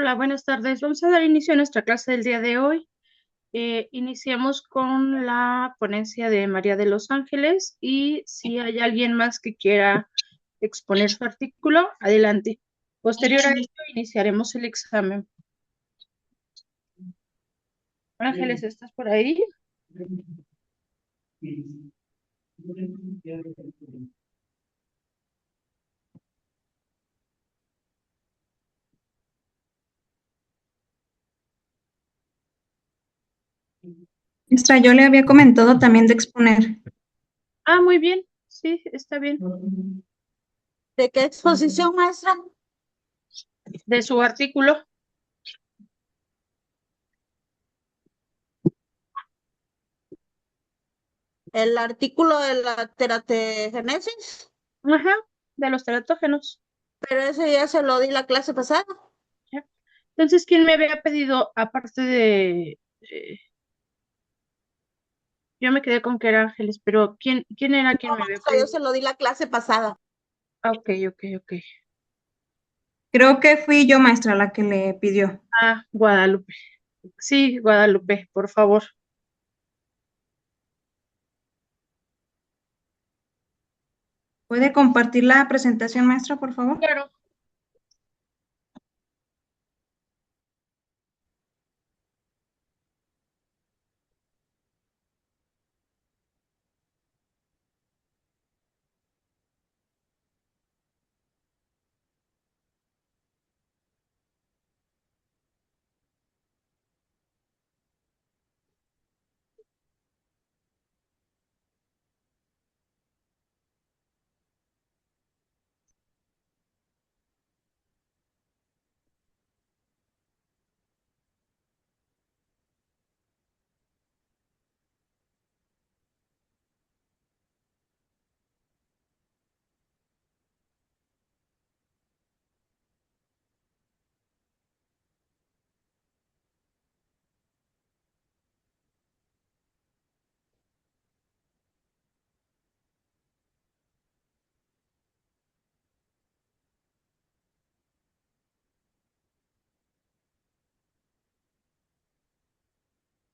Hola, buenas tardes. Vamos a dar inicio a nuestra clase del día de hoy. Iniciamos con la ponencia de María de los Ángeles y si hay alguien más que quiera exponer su artículo, adelante. Posterior a esto, iniciaremos el examen. Ángeles, ¿estás por ahí? Maestra, yo le había comentado también de exponer. Ah, muy bien. Sí, está bien. ¿De qué exposición, maestra? De su artículo. El artículo de la teratogénesis, Ajá, de los teratógenos. pero ese ya se lo di la clase pasada. ¿Ya? Entonces, ¿quién me había pedido, aparte de... yo me quedé con que era Ángeles, pero ¿quién era quien No, me había maestra, yo pedido? se lo di la clase pasada. Ah, ok, ok, ok. Creo que fui yo, maestra, la que le pidió. Ah, Guadalupe. Sí, Guadalupe, por favor. ¿Puede compartir la presentación, maestra, por favor? Claro.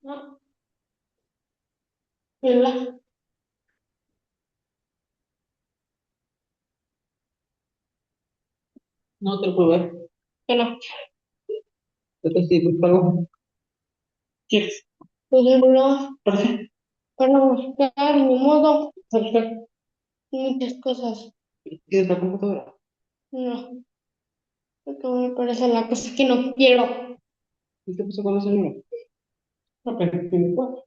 No, vela. No te lo puedo ver. Que no. ¿Qué te sirve algo? ¿Quieres? Pues no. ¿Por qué? Para buscar, ni modo. ¿Por qué? Muchas cosas. ¿Tienes la computadora? No, porque me parece la cosa que no quiero. ¿Y qué pasó con la señora? No, pero tiene cuatro.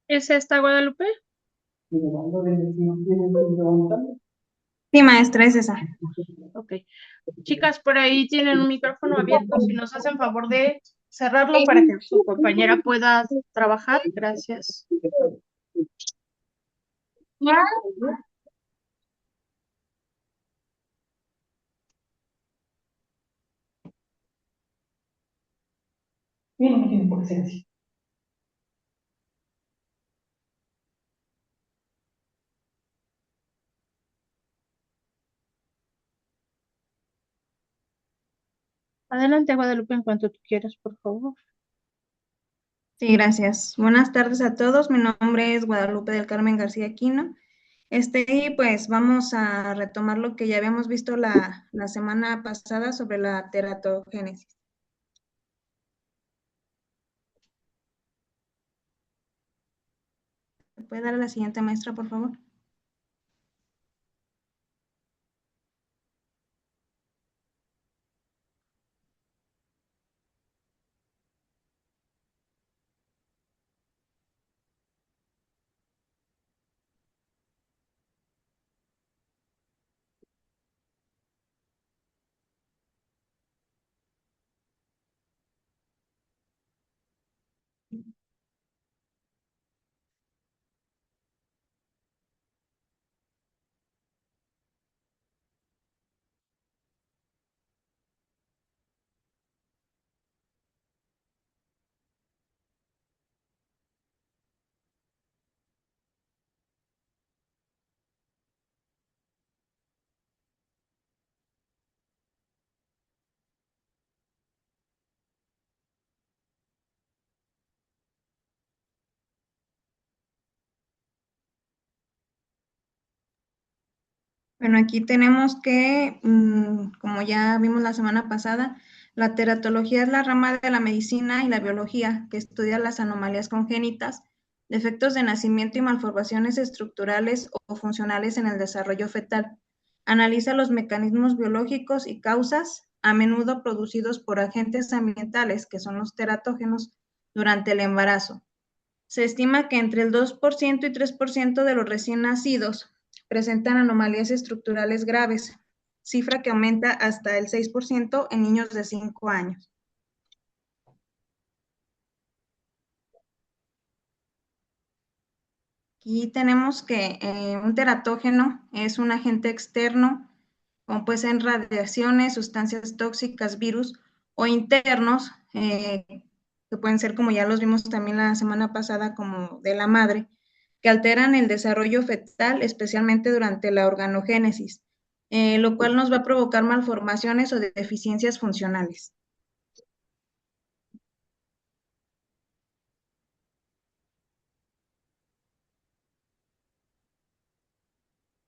¿Es esta Guadalupe? Sí, maestra, es esa. Ok. Chicas, por ahí tienen un micrófono abierto. Si nos hacen favor de cerrarlo para que su compañera pueda trabajar. Gracias. Mira, no tiene por qué ser así. Adelante, Guadalupe, en cuanto tú quieras, por favor. Sí, gracias. Buenas tardes a todos. Mi nombre es Guadalupe del Carmen García Aquino. Y pues vamos a retomar lo que ya habíamos visto la semana pasada sobre la teratogénesis. ¿Me puede dar a la siguiente, maestra, por favor? Bueno, aquí tenemos que, como ya vimos la semana pasada, la teratología es la rama de la medicina y la biología que estudia las anomalías congénitas, defectos de nacimiento y malformaciones estructurales o funcionales en el desarrollo fetal. Analiza los mecanismos biológicos y causas, a menudo producidos por agentes ambientales, que son los teratógenos, durante el embarazo. Se estima que entre el 2% y 3% de los recién nacidos presentan anomalías estructurales graves, cifra que aumenta hasta el 6% en niños de 5 años. Aquí tenemos que un teratógeno es un agente externo, como pueden ser radiaciones, sustancias tóxicas, virus, o internos, que pueden ser, como ya los vimos también la semana pasada, como de la madre, que alteran el desarrollo fetal, especialmente durante la organogénesis, lo cual nos va a provocar malformaciones o deficiencias funcionales.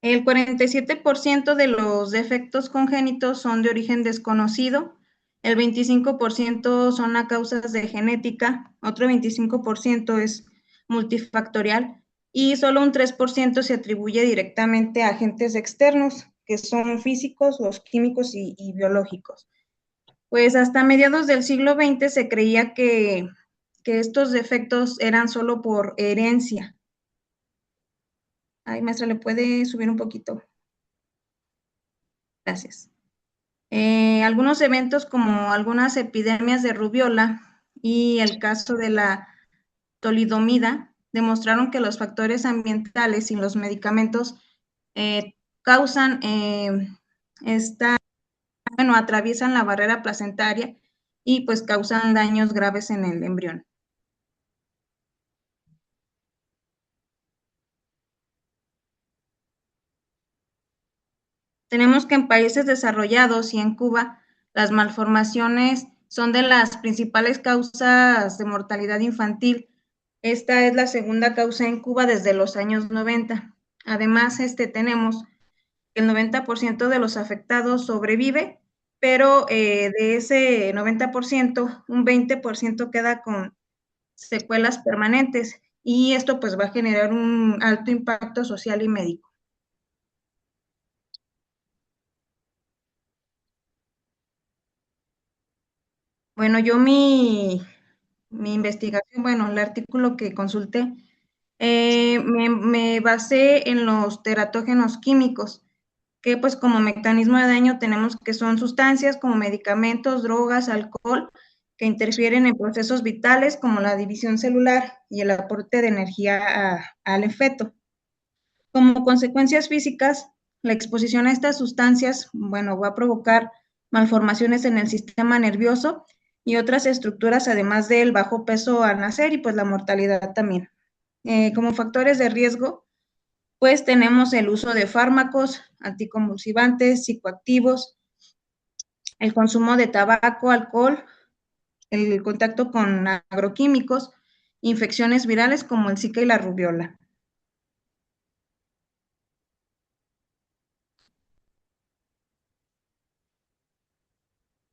El 47% de los defectos congénitos son de origen desconocido, el 25% son a causas de genética, otro 25% es multifactorial y solo un 3% se atribuye directamente a agentes externos, que son físicos, los químicos y biológicos. Pues hasta mediados del siglo XX se creía que estos defectos eran solo por herencia. Ay, maestra, ¿le puede subir un poquito? Gracias. Algunos eventos como algunas epidemias de rubiola y el caso de la talidomida demostraron que los factores ambientales y los medicamentos causan bueno, atraviesan la barrera placentaria y pues causan daños graves en el embrión. Tenemos que en países desarrollados y en Cuba, las malformaciones son de las principales causas de mortalidad infantil. Esta es la segunda causa en Cuba desde los años 90. Además, tenemos que el 90% de los afectados sobrevive, pero de ese 90%, un 20% queda con secuelas permanentes y esto pues va a generar un alto impacto social y médico. Bueno, yo mi investigación, bueno, el artículo que consulté, me basé en los teratógenos químicos, que pues como mecanismo de daño tenemos que son sustancias como medicamentos, drogas, alcohol, que interfieren en procesos vitales como la división celular y el aporte de energía al feto. Como consecuencias físicas, la exposición a estas sustancias, bueno, va a provocar malformaciones en el sistema nervioso y otras estructuras, además del bajo peso al nacer y pues la mortalidad también. Como factores de riesgo, pues tenemos el uso de fármacos, anticonvulsivantes, psicoactivos, el consumo de tabaco, alcohol, el contacto con agroquímicos, infecciones virales como el Zika y la rubiola.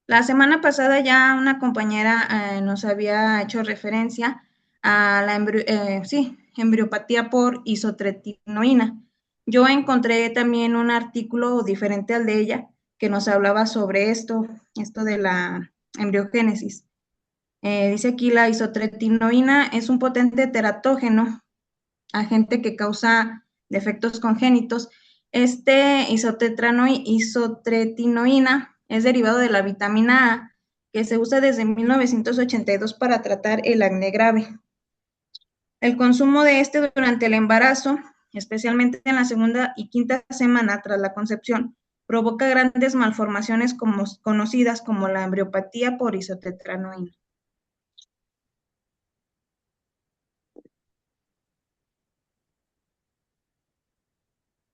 La semana pasada ya una compañera nos había hecho referencia a la embriopatía por isotretinoína. Yo encontré también un artículo diferente al de ella que nos hablaba sobre esto de la embriogénesis. Dice aquí la isotretinoína es un potente teratógeno, agente que causa defectos congénitos. Isotretinoína es derivado de la vitamina A, que se usa desde 1982 para tratar el acné grave. El consumo de durante el embarazo, especialmente en la segunda y quinta semana tras la concepción, provoca grandes malformaciones conocidas como la embriopatía por isotretinoína.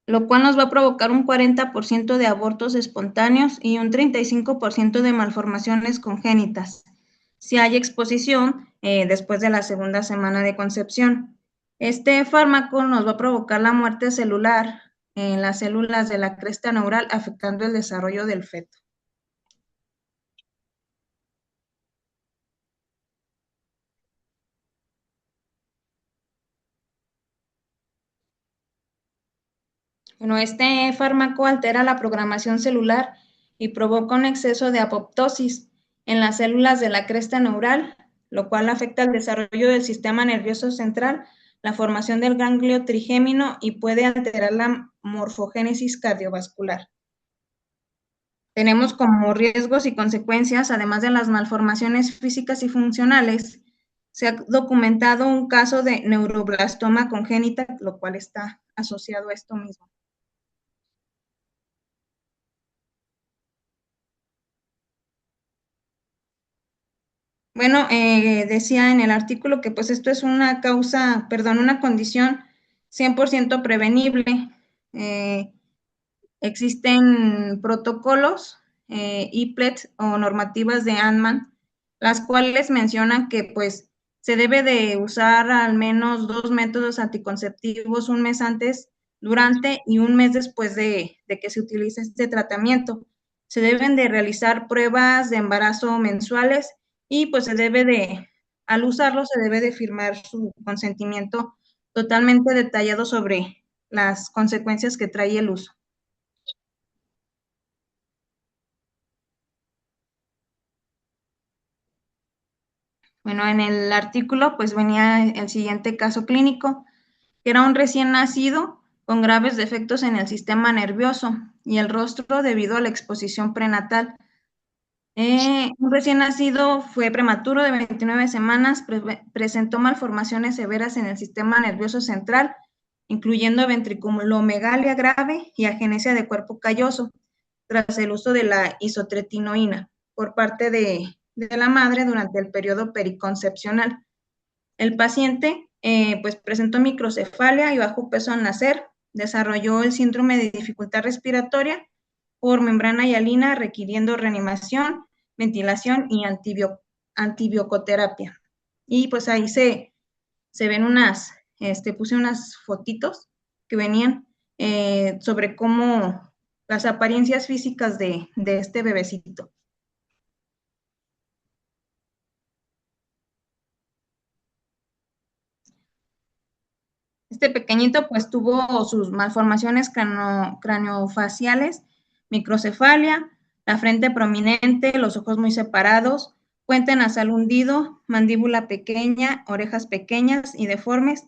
Lo cual nos va a provocar un 40% de abortos espontáneos y un 35% de malformaciones congénitas, si hay exposición después de la segunda semana de concepción. Este fármaco nos va a provocar la muerte celular en las células de la cresta neural, afectando el desarrollo del feto. Bueno, este fármaco altera la programación celular y provoca un exceso de apoptosis en las células de la cresta neural, lo cual afecta el desarrollo del sistema nervioso central, la formación del ganglio trigémino y puede alterar la morfogénesis cardiovascular. Tenemos como riesgos y consecuencias, además de las malformaciones físicas y funcionales, se ha documentado un caso de neuroblastoma congénita, lo cual está asociado a esto mismo. Bueno, decía en el artículo que pues esto es una una condición 100% prevenible. Existen protocolos, IPLET o normativas de ANMAN, las cuales mencionan que pues se debe de usar al menos 2 métodos anticonceptivos un mes antes, durante y un mes después de que se utilice este tratamiento. Se deben de realizar pruebas de embarazo mensuales y pues al usarlo se debe de firmar su consentimiento totalmente detallado sobre las consecuencias que trae el uso. Bueno, en el artículo pues venía el siguiente caso clínico, que era un recién nacido con graves defectos en el sistema nervioso y el rostro debido a la exposición prenatal. Un recién nacido fue prematuro de 29 semanas, presentó malformaciones severas en el sistema nervioso central, incluyendo ventriculomegalia grave y agenesia de cuerpo calloso, tras el uso de la isotretinoína por parte de la madre durante el periodo periconcepcional. El paciente pues presentó microcefalia y bajo peso al nacer, desarrolló el síndrome de dificultad respiratoria por membrana hialina, requiriendo reanimación, ventilación y antibiocoterapia. Y pues ahí se ven puse unas fotitos que venían sobre cómo las apariencias físicas de este bebecito. Este pequeñito pues tuvo sus malformaciones craniofaciales, microcefalia, la frente prominente, los ojos muy separados, puente nasal hundido, mandíbula pequeña, orejas pequeñas y deformes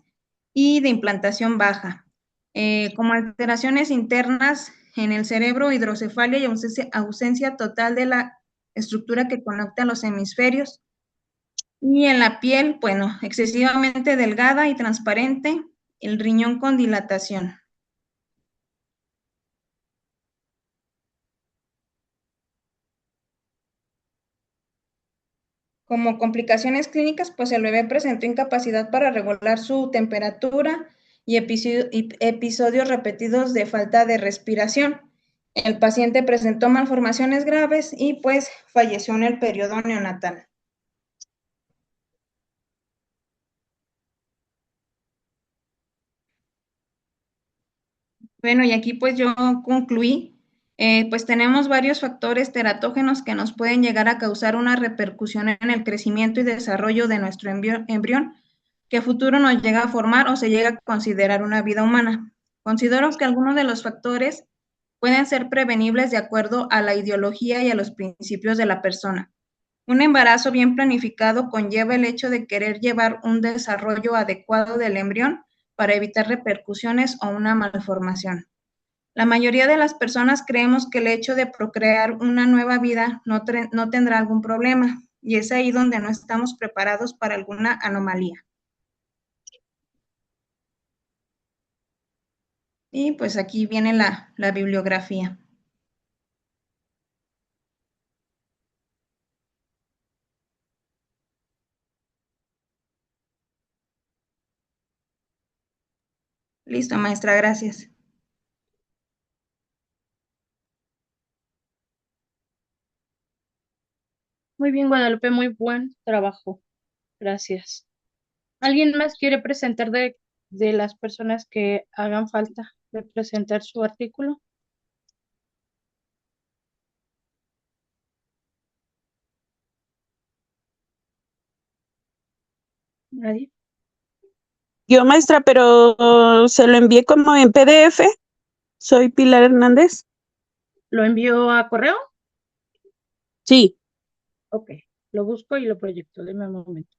y de implantación baja. Como alteraciones internas en el cerebro, hidrocefalia y ausencia total de la estructura que conecta los hemisferios. Y en la piel, bueno, excesivamente delgada y transparente, el riñón con dilatación. Como complicaciones clínicas, pues el bebé presentó incapacidad para regular su temperatura y episodios repetidos de falta de respiración. El paciente presentó malformaciones graves y pues falleció en el periodo neonatal. Bueno, y aquí pues yo concluí, pues tenemos varios factores teratógenos que nos pueden llegar a causar una repercusión en el crecimiento y desarrollo de nuestro embrión, que a futuro nos llega a formar o se llega a considerar una vida humana. Considero que algunos de los factores pueden ser prevenibles de acuerdo a la ideología y a los principios de la persona. Un embarazo bien planificado conlleva el hecho de querer llevar un desarrollo adecuado del embrión para evitar repercusiones o una malformación. La mayoría de las personas creemos que el hecho de procrear una nueva vida no tendrá algún problema, y es ahí donde no estamos preparados para alguna anomalía. Y pues aquí viene la bibliografía. Listo, maestra, gracias. Muy bien, Guadalupe, muy buen trabajo. Gracias. ¿Alguien más quiere presentar de las personas que hagan falta? de presentar su artículo. Nadie. Yo, maestra, pero se lo envié como en PDF. Soy Pilar Hernández. ¿Lo envió a correo? Sí. Ok, lo busco y lo proyecto. Deme un momento.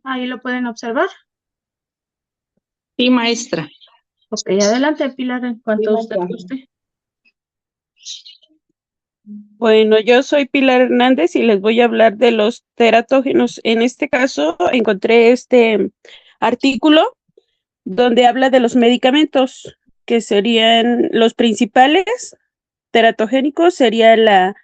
Ahí lo pueden observar. Sí, maestra. Ok, adelante, Pilar, en cuanto Sí, usted maestra. guste. Bueno, yo soy Pilar Hernández y les voy a hablar de los teratógenos. En este caso, encontré este artículo donde habla de los medicamentos, que serían los principales teratogénicos, sería la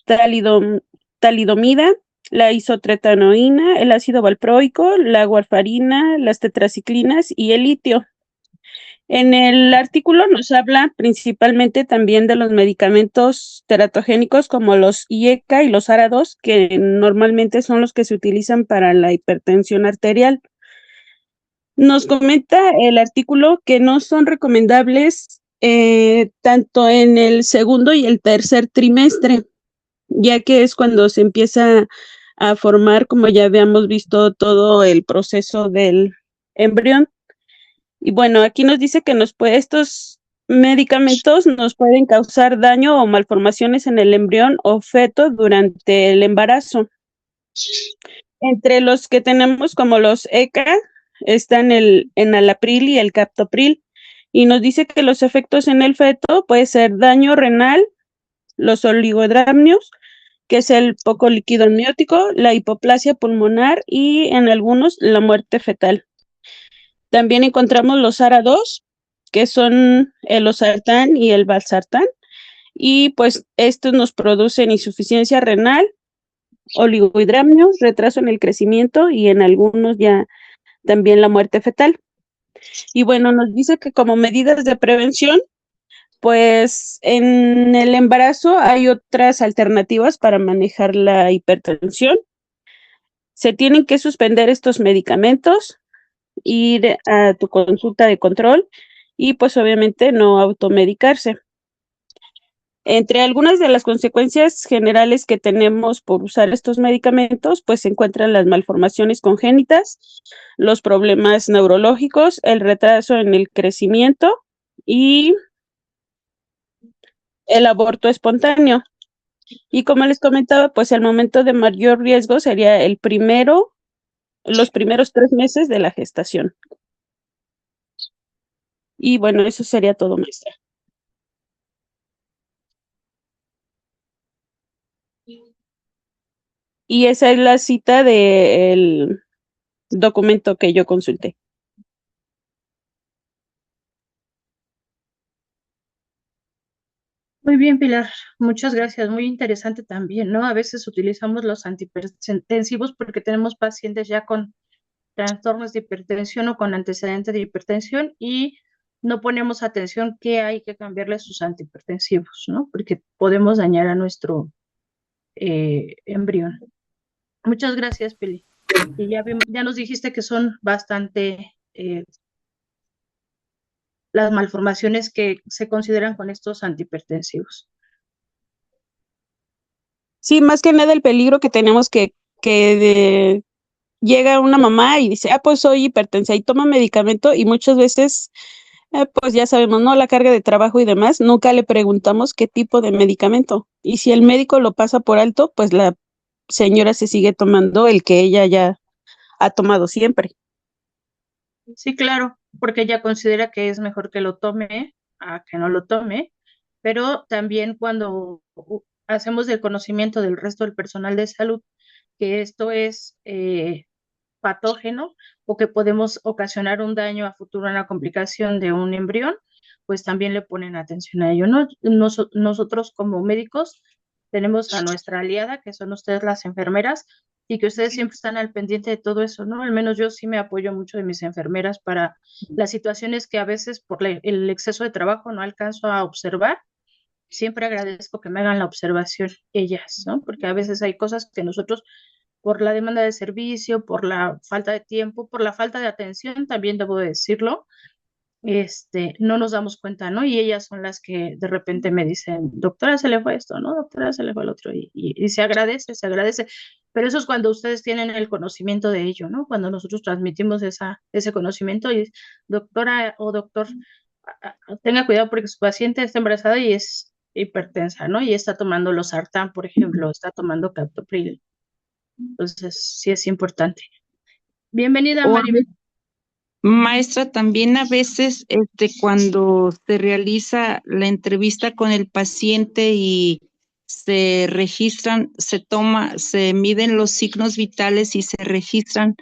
talidom- talidomida, la isotretinoína, el ácido valproico, la warfarina, las tetraciclinas y el litio. En el artículo nos habla principalmente también de los medicamentos teratogénicos como los IECA y los ARA2, que normalmente son los que se utilizan para la hipertensión arterial. Nos comenta el artículo que no son recomendables tanto en el segundo y el tercer trimestre, ya que es cuando se empieza a formar, como ya habíamos visto, todo el proceso del embrión. Y bueno, aquí nos dice que estos medicamentos nos pueden causar daño o malformaciones en el embrión o feto durante el embarazo. Entre los que tenemos como los ECA están el enalapril y el captopril. Y nos dice que los efectos en el feto puede ser daño renal, los oligodramnios, que es el poco líquido amniótico, la hipoplasia pulmonar y en algunos la muerte fetal. También encontramos los ARA2, que son el losartán y el valsartán, y pues estos nos producen insuficiencia renal, oligohidramnios, retraso en el crecimiento y en algunos ya también la muerte fetal. Y bueno, nos dice que como medidas de prevención, pues en el embarazo hay otras alternativas para manejar la hipertensión. Se tienen que suspender estos medicamentos, ir a tu consulta de control y pues obviamente no automedicarse. Entre algunas de las consecuencias generales que tenemos por usar estos medicamentos, pues se encuentran las malformaciones congénitas, los problemas neurológicos, el retraso en el crecimiento y el aborto espontáneo. Y como les comentaba, pues el momento de mayor riesgo sería los primeros 3 meses de la gestación. Y bueno, eso sería todo, maestra. Y esa es la cita del documento que yo consulté. Muy bien, Pilar. Muchas gracias. Muy interesante también, ¿no? A veces utilizamos los antihipertensivos porque tenemos pacientes ya con trastornos de hipertensión o con antecedentes de hipertensión y no ponemos atención que hay que cambiarle sus antihipertensivos, ¿no? Porque podemos dañar a nuestro embrión. Muchas gracias, Pili. Y ya nos dijiste que son bastante las malformaciones que se consideran con estos antihipertensivos. Sí, más que nada el peligro que tenemos llega una mamá y dice, pues soy hipertensa y toma medicamento y muchas veces, pues ya sabemos, ¿no? La carga de trabajo y demás, nunca le preguntamos qué tipo de medicamento. Y si el médico lo pasa por alto, pues la señora se sigue tomando el que ella ya ha tomado siempre. Sí, claro, porque ella considera que es mejor que lo tome a que no lo tome, pero también cuando hacemos el conocimiento del resto del personal de salud que esto es patógeno o que podemos ocasionar un daño a futuro, una complicación de un embrión, pues también le ponen atención a ello, ¿no? Nosotros como médicos tenemos a nuestra aliada, que son ustedes las enfermeras, y que ustedes siempre están al pendiente de todo eso, ¿no? Al menos yo sí me apoyo mucho de mis enfermeras para las situaciones que a veces por el exceso de trabajo no alcanzo a observar. Siempre agradezco que me hagan la observación ellas, ¿no? Porque a veces hay cosas que nosotros por la demanda de servicio, por la falta de tiempo, por la falta de atención, también debo decirlo, no nos damos cuenta, ¿no? Y ellas son las que de repente me dicen, doctora, se le fue esto, ¿no? Doctora, se le fue el otro, y se agradece, pero eso es cuando ustedes tienen el conocimiento de ello, ¿no? Cuando nosotros transmitimos ese conocimiento y doctora o doctor, tenga cuidado porque su paciente está embarazada y es hipertensa, ¿no? Y está tomando losartán, por ejemplo, está tomando captopril. Entonces, sí es importante. Bienvenida, O a Maribel. Maestra, también a veces cuando se realiza la entrevista con el paciente y se registran, se miden los signos vitales y se registran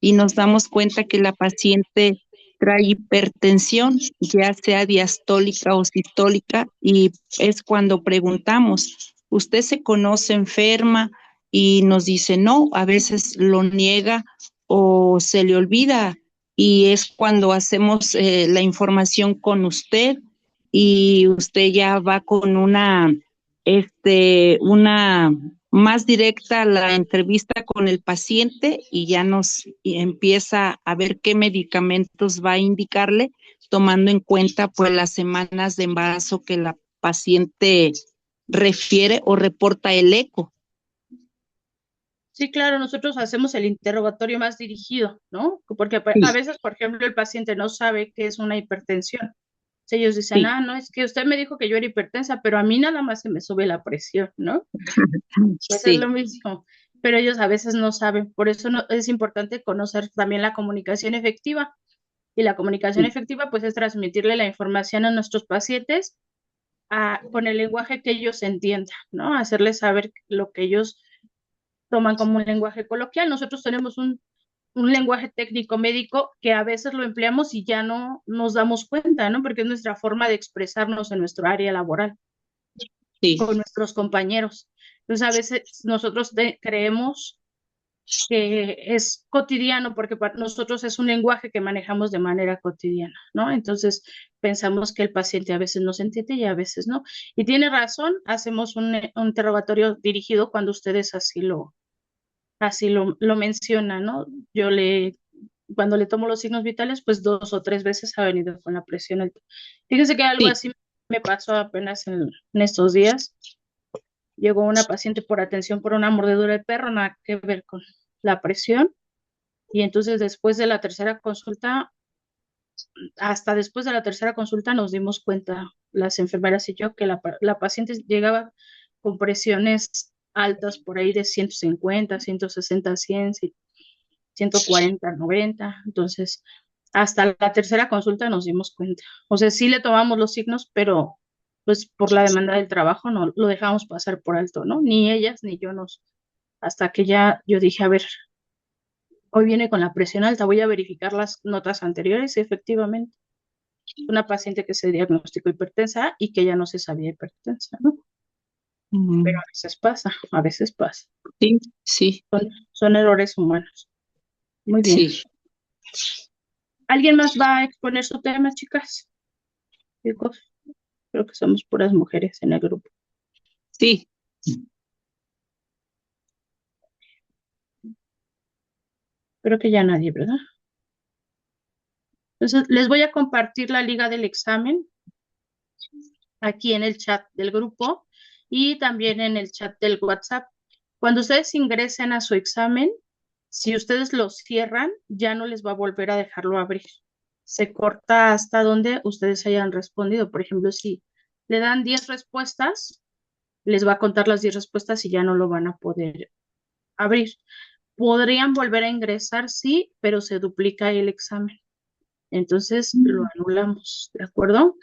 y nos damos cuenta que la paciente trae hipertensión, ya sea diastólica o sistólica, y es cuando preguntamos, ¿usted se conoce enferma? Y nos dice no, a veces lo niega o se le olvida y es cuando hacemos la información con usted y usted ya va con una más directa a la entrevista con el paciente y ya nos empieza a ver qué medicamentos va a indicarle, tomando en cuenta pues las semanas de embarazo que la paciente refiere o reporta el eco. Sí, claro, nosotros hacemos el interrogatorio más dirigido, ¿no? Porque a Sí, veces, por ejemplo, el paciente no sabe qué es una hipertensión. Si ellos dicen, sí, no, es que usted me dijo que yo era hipertensa, pero a mí nada más se me sube la presión, ¿no? Pues es lo sí, mismo, pero ellos a veces no saben. Por eso es importante conocer también la comunicación efectiva. Y la comunicación sí. efectiva, pues, es transmitirle la información a nuestros pacientes con el lenguaje que ellos entiendan, ¿no? Hacerles saber lo que ellos toman como un lenguaje coloquial. Nosotros tenemos un lenguaje técnico médico que a veces lo empleamos y ya no nos damos cuenta, ¿no? Porque es nuestra forma de expresarnos en nuestro área laboral Sí. con nuestros compañeros. Entonces, a veces nosotros creemos que es cotidiano porque para nosotros es un lenguaje que manejamos de manera cotidiana, ¿no? Entonces pensamos que el paciente a veces nos entiende y a veces no. Y tiene razón, hacemos un interrogatorio dirigido cuando ustedes así lo mencionan, ¿no? Cuando le tomo los signos vitales, pues 2 o 3 veces ha venido con la presión alta. Fíjense que algo Sí. así me pasó apenas en estos días. Llegó una paciente por atención por una mordedura de perro, nada que ver con la presión. Y entonces después de la tercera consulta, hasta después de la tercera consulta nos dimos cuenta, las enfermeras y yo, que la paciente llegaba con presiones altas por ahí de 150, 160, 100, 140, 90. Entonces, hasta la tercera consulta nos dimos cuenta. O sea, sí le tomamos los signos, pero pues por la demanda del trabajo no lo dejamos pasar por alto, ¿no? Ni ellas ni yo hasta que ya yo dije, a ver, hoy viene con la presión alta, voy a verificar las notas anteriores, efectivamente. Una paciente que se diagnosticó hipertensa y que ya no se sabía hipertensa, ¿no? Pero a veces pasa, a veces pasa. Sí, sí, Son errores humanos. Muy bien. sí. ¿Alguien más va a exponer su tema, chicas? Chicos, creo que somos puras mujeres en el grupo. Sí. Creo que ya nadie, ¿verdad? Entonces, les voy a compartir la liga del examen aquí en el chat del grupo y también en el chat del WhatsApp. Cuando ustedes ingresen a su examen, si ustedes lo cierran, ya no les va a volver a dejarlo abrir. Se corta hasta donde ustedes hayan respondido. Por ejemplo, si le dan 10 respuestas, les va a contar las 10 respuestas y ya no lo van a poder abrir. Podrían volver a ingresar, sí, pero se duplica el examen. Entonces lo anulamos, ¿de acuerdo?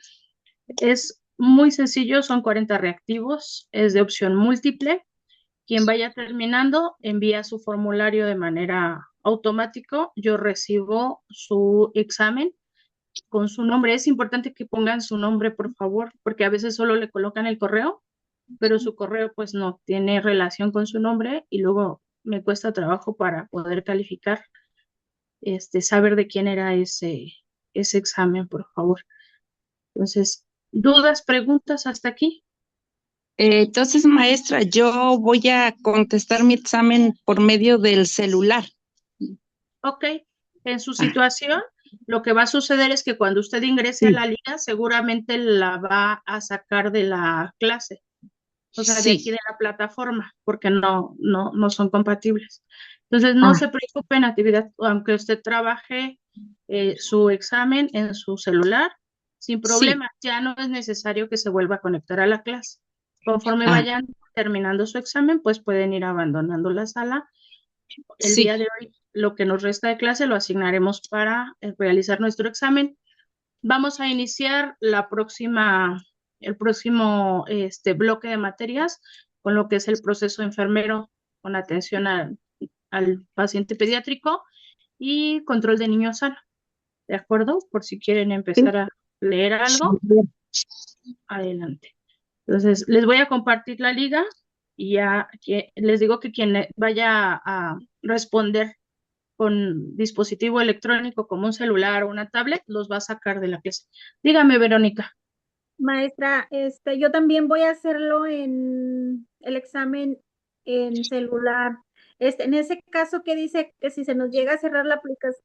Es muy sencillo, son 40 reactivos, es de opción múltiple. Quien vaya terminando envía su formulario de manera automática. Yo recibo su examen con su nombre. Es importante que pongan su nombre, por favor, porque a veces solo le colocan el correo, pero su correo pues no tiene relación con su nombre y luego me cuesta trabajo para poder calificar, saber de quién era ese examen, por favor. Entonces, ¿dudas, preguntas hasta aquí? Entonces, maestra, yo voy a contestar mi examen por medio del celular. Ok, en su situación, lo que va a suceder es que cuando usted ingrese a la liga, seguramente la va a sacar de la clase, o sea, de aquí de la plataforma, porque no son compatibles. Entonces, no se preocupe en actividad, aunque usted trabaje su examen en su celular, sin problema, ya no es necesario que se vuelva a conectar a la clase. Conforme vayan terminando su examen, pues pueden ir abandonando la sala. El día de hoy, lo que nos resta de clase lo asignaremos para realizar nuestro examen. Vamos a iniciar el próximo bloque de materias con lo que es el proceso enfermero con atención al paciente pediátrico y control de niños sano. ¿De acuerdo? Por si quieren empezar a leer algo, adelante. Entonces, les voy a compartir la liga y ya les digo que quien vaya a responder con dispositivo electrónico como un celular o una tablet, los va a sacar de la clase. Dígame, Verónica. Maestra, yo también voy a hacerlo en el examen en celular. En ese caso que dice que si se nos llega a cerrar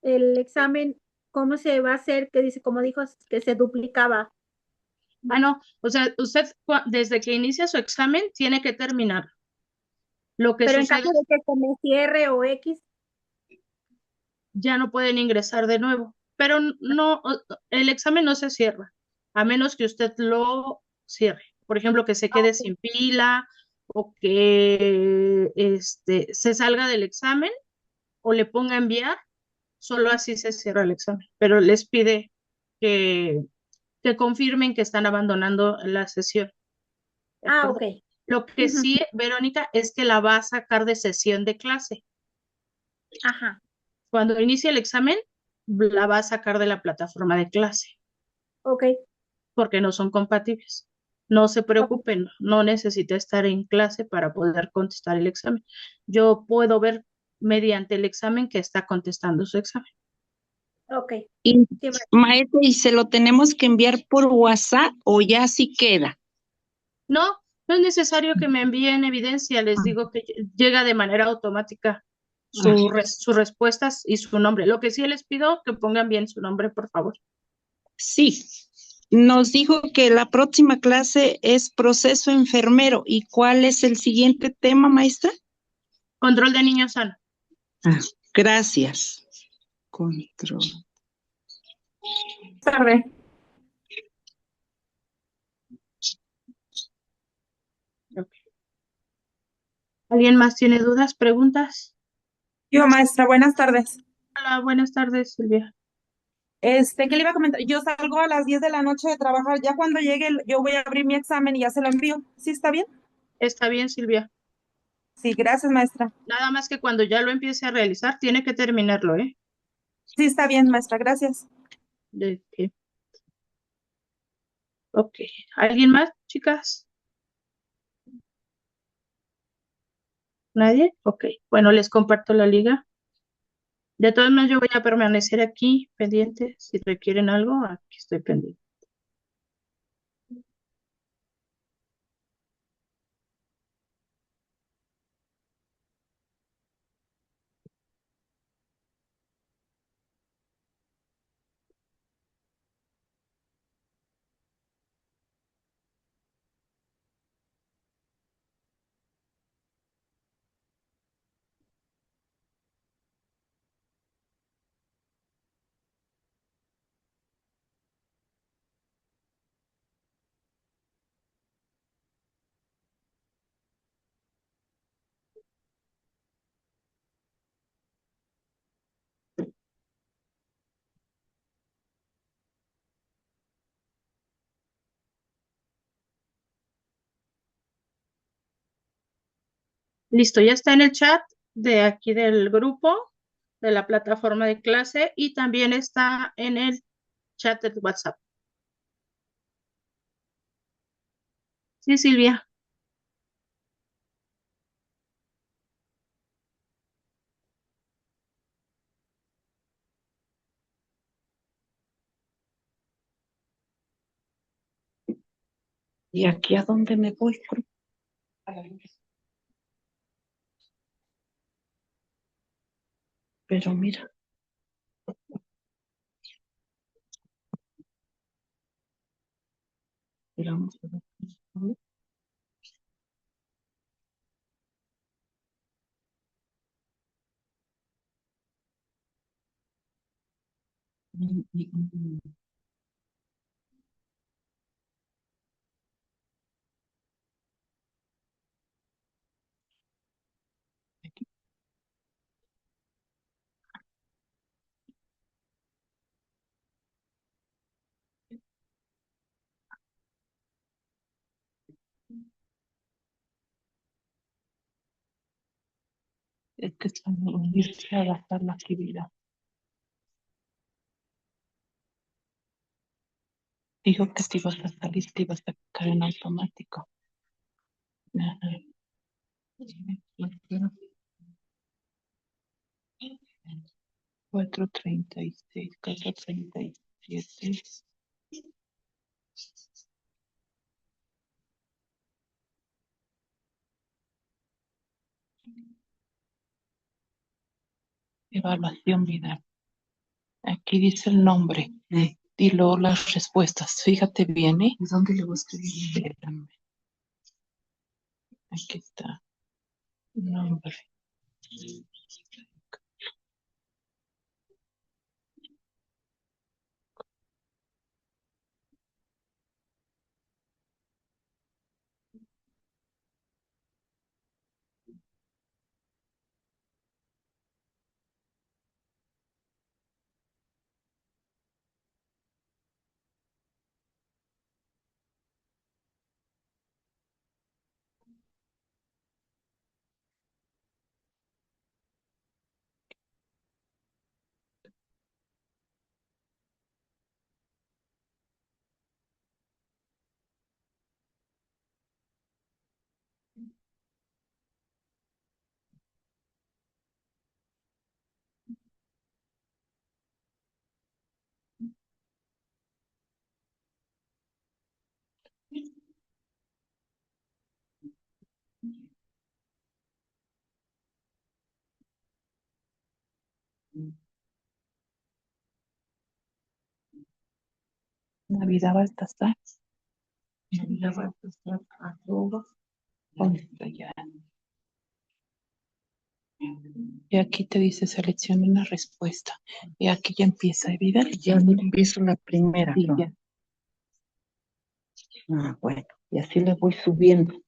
el examen, ¿cómo se va a hacer? Que dice, como dijo, que se duplicaba. No, o sea, usted desde que inicia su examen tiene que terminar. Lo que Pero en sucede caso de que se me cierre o X. Ya no pueden ingresar de nuevo, pero no, el examen no se cierra, a menos que usted lo cierre. Por ejemplo, que se quede sin pila o que se salga del examen o le ponga a enviar, solo así se cierra el examen, pero les pide que, que confirmen que están abandonando la sesión. Ok. Lo que sí, Verónica, es que la va a sacar de sesión de clase. Ajá. Cuando inicie el examen, la va a sacar de la plataforma de clase. Ok. Porque no son compatibles. No se preocupen, no necesita estar en clase para poder contestar el examen. Yo puedo ver mediante el examen que está contestando su examen. Ok. Y, Sí, maestra, ¿y se lo tenemos que enviar por WhatsApp o ya sí queda? No es necesario que me envíen evidencia, les digo que llega de manera automática sus respuestas y su nombre. Lo que sí les pido que pongan bien su nombre, por favor. Sí, nos dijo que la próxima clase es proceso enfermero. ¿Y cuál es el siguiente tema, maestra? Control de niños sano. Gracias. Control. Tarde. Okay. ¿Alguien más tiene dudas, preguntas? Yo, maestra, buenas tardes. Hola, buenas tardes, Silvia. ¿Qué le iba a comentar? Yo salgo a las 10 de la noche de trabajar. Ya cuando llegue, yo voy a abrir mi examen y ya se lo envío. ¿Sí está bien? Está bien, Silvia. Sí, gracias, maestra. Nada más que cuando ya lo empiece a realizar, tiene que terminarlo, ¿eh? Sí, está bien, maestra, gracias. ¿De qué? Ok. ¿Alguien más, chicas? ¿Nadie? Ok. Bueno, les comparto la liga. De todos modos, yo voy a permanecer aquí pendiente. Si requieren algo, aquí estoy pendiente. Listo, ya está en el chat de aquí del grupo, de la plataforma de clase y también está en el chat de WhatsApp. Sí, Silvia. ¿Y aquí a dónde me voy? Pero mira. Vamos a ver. Es que están unirse a adaptar la actividad. Dijo que si vas a salir, te ibas a quedar en automático. Ajá. 4:36, 4:37. Evaluación vida. Aquí dice el nombre. Y luego las respuestas. Fíjate bien, ¿eh? ¿Dónde le voy a escribir? Espérame. Aquí está. Nombre. Navidad Baltasar. Navidad Baltasar. Arroba. ¿Dónde está ya? Y aquí te dice selecciona una respuesta. Y aquí ya empieza, evidente. Ya empiezo la primera. Sí, ya. Ah, bueno, y así le voy subiendo.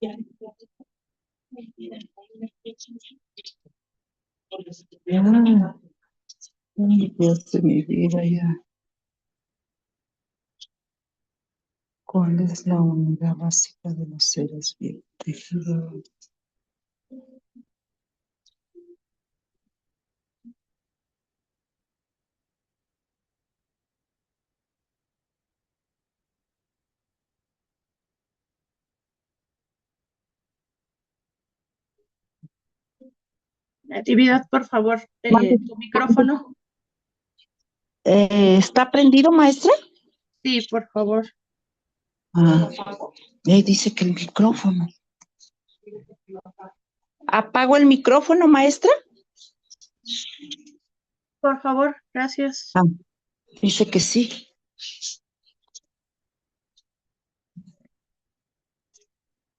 Ay, Dios de mi vida, ya. ¿Cuál es la unidad básica de los seres vivos? Tejido. Actividad, por favor, tu micrófono. ¿Está prendido, maestra? Sí, por favor. Ah, dice que el micrófono. ¿Apago el micrófono, maestra? Por favor, gracias. Ah, dice que sí.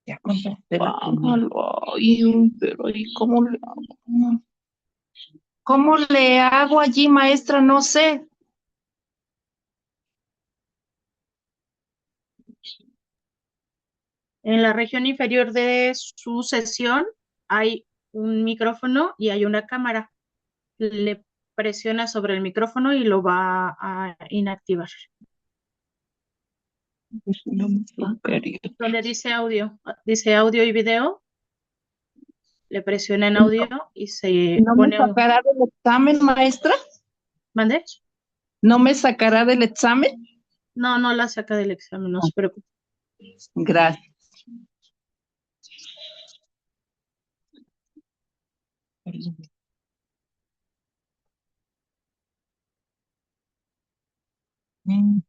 Ya contesté la primera. Ay, pero ¿y cómo le hago? ¿Cómo le hago allí, maestra? No sé. En la región inferior de su sesión hay un micrófono y hay una cámara. Le presiona sobre el micrófono y lo va a inactivar. No me lo quería. Donde dice audio y video, le presiona en audio y se ¿No me pone sacará del examen, maestra? ¿Mande? ¿No me sacará del examen? No, no la saca del examen, no se preocupe. Gracias. Mm.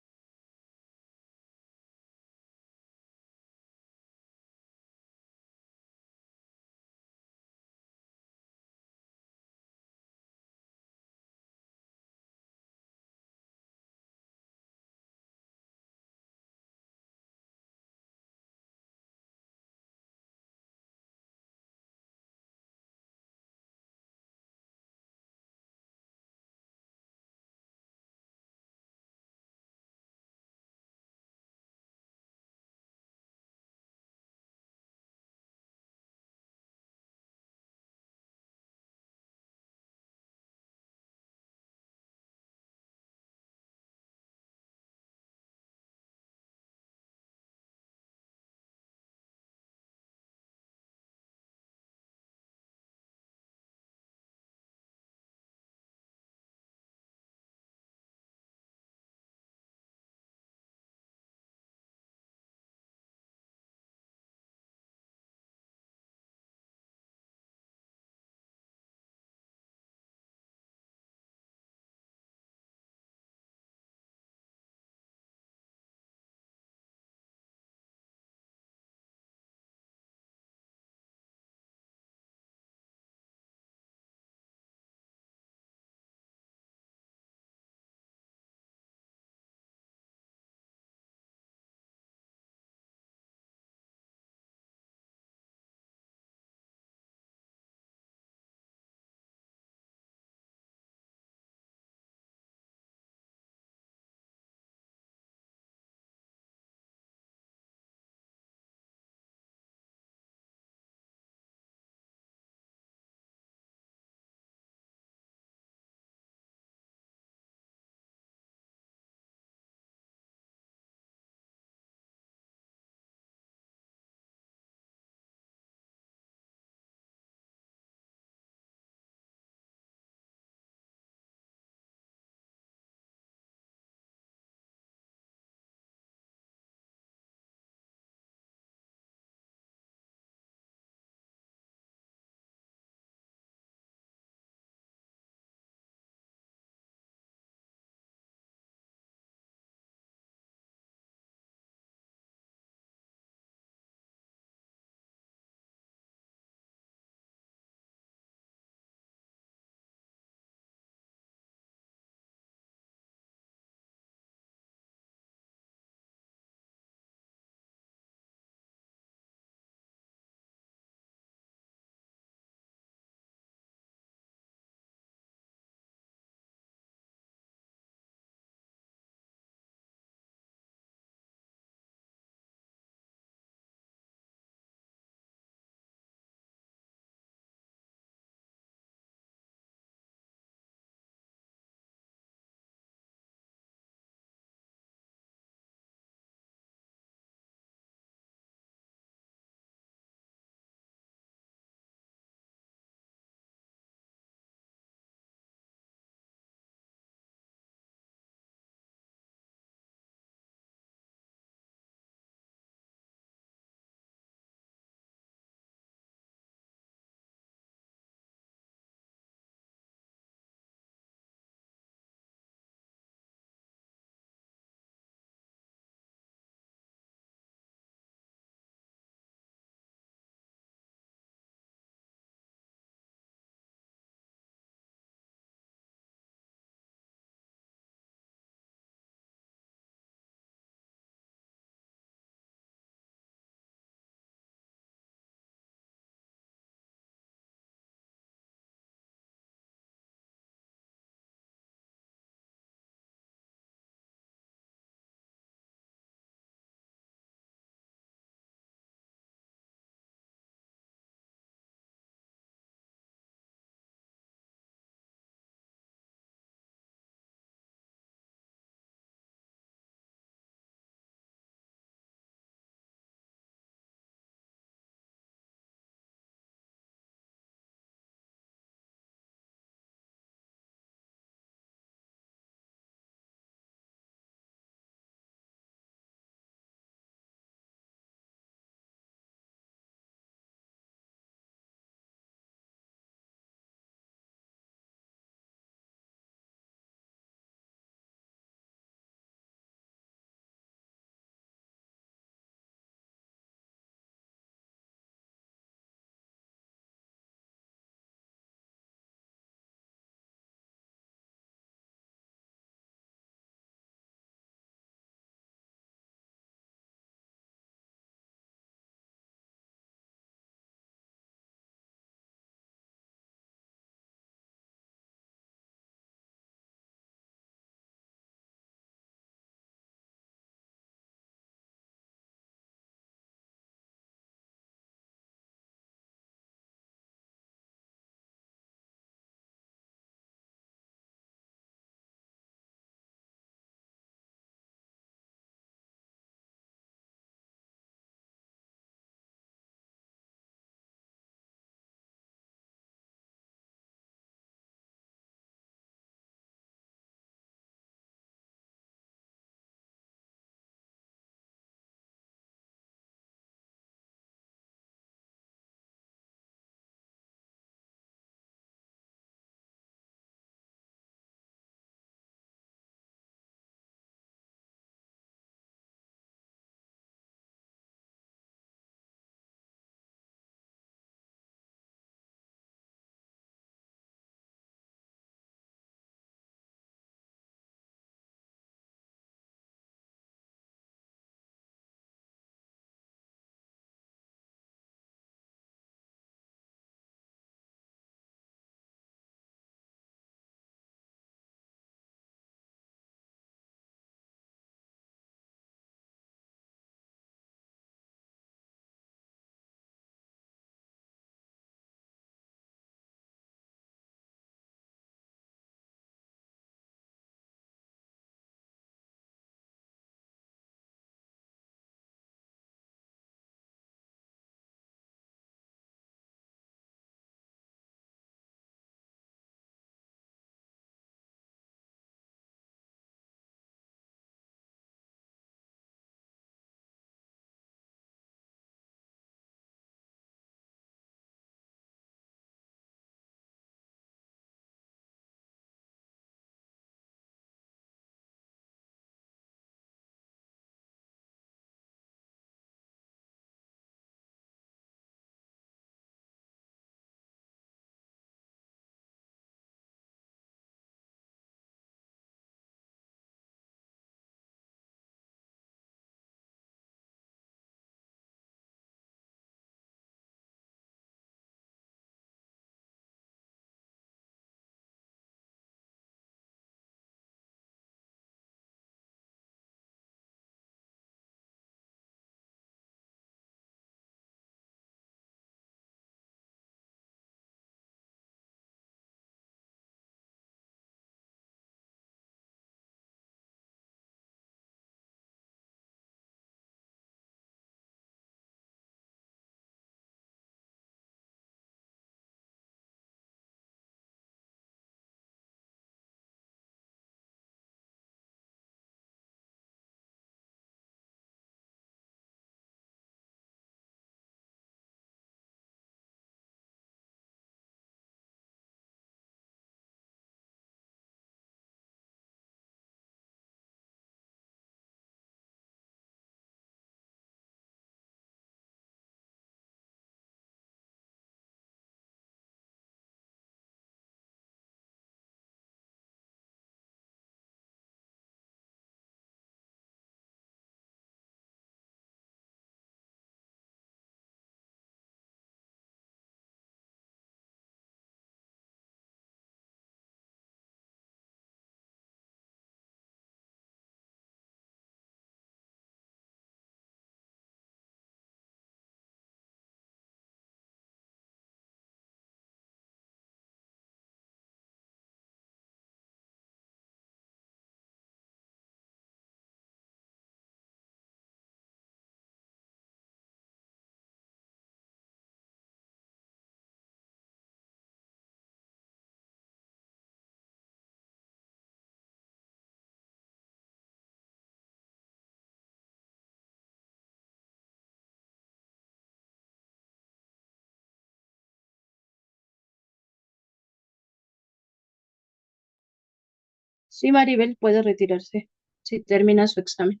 Sí, Maribel puede retirarse si termina su examen.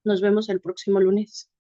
Nos vemos el próximo lunes.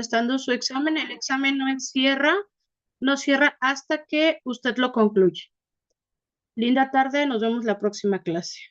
estando su examen. El examen no cierra hasta que usted lo concluye. Linda tarde, nos vemos la próxima clase.